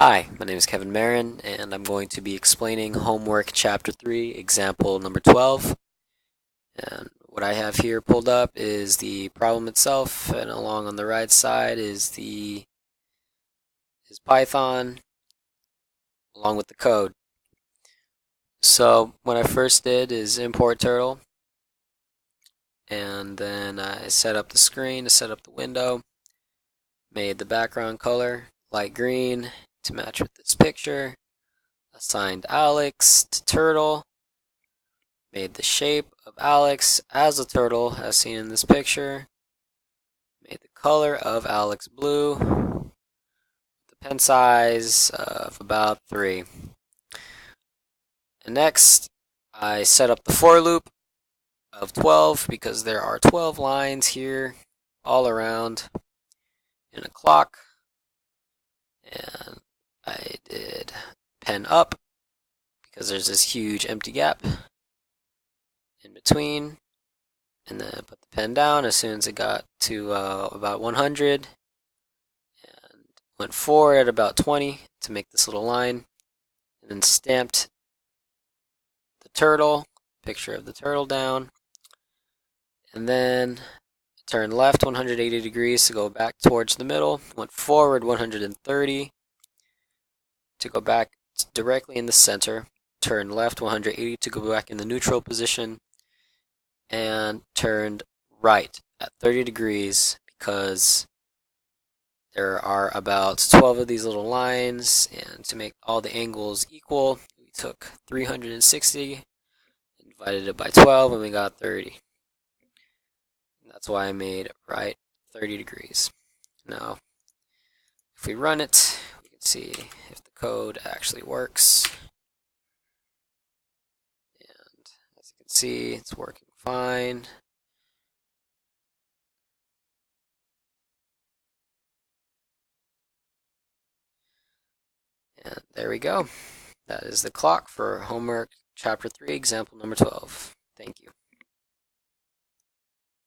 Hi, my name is Kevin Marin, and I'm going to be explaining Homework Chapter 3, Example number 12. And what I have here pulled up is the problem itself, and along on the right side is Python, along with the code. So what I first did is import turtle, and then I set up the screen to set up the window, made the background color light green to match with this picture, assigned Alex to turtle, made the shape of Alex as a turtle as seen in this picture, made the color of Alex blue, the pen size of about 3. And next, I set up the for loop of 12 because there are 12 lines here all around in a clock. And I did pen up because there's this huge empty gap in between. And then I put the pen down as soon as it got to about 100, and went forward at about 20 to make this little line, and then stamped the turtle, picture of the turtle down, and then turned left 180 degrees to go back towards the middle, went forward 130 to go back directly in the center, turned left 180 to go back in the neutral position, and turned right at 30 degrees because there are about 12 of these little lines, and to make all the angles equal, we took 360 and divided it by 12, and we got 30. And that's why I made right 30 degrees. Now, if we run it, we can see if the code actually works. And as you can see, it's working fine. And there we go. That is the clock for Homework Chapter 3, Example number 12. Thank you.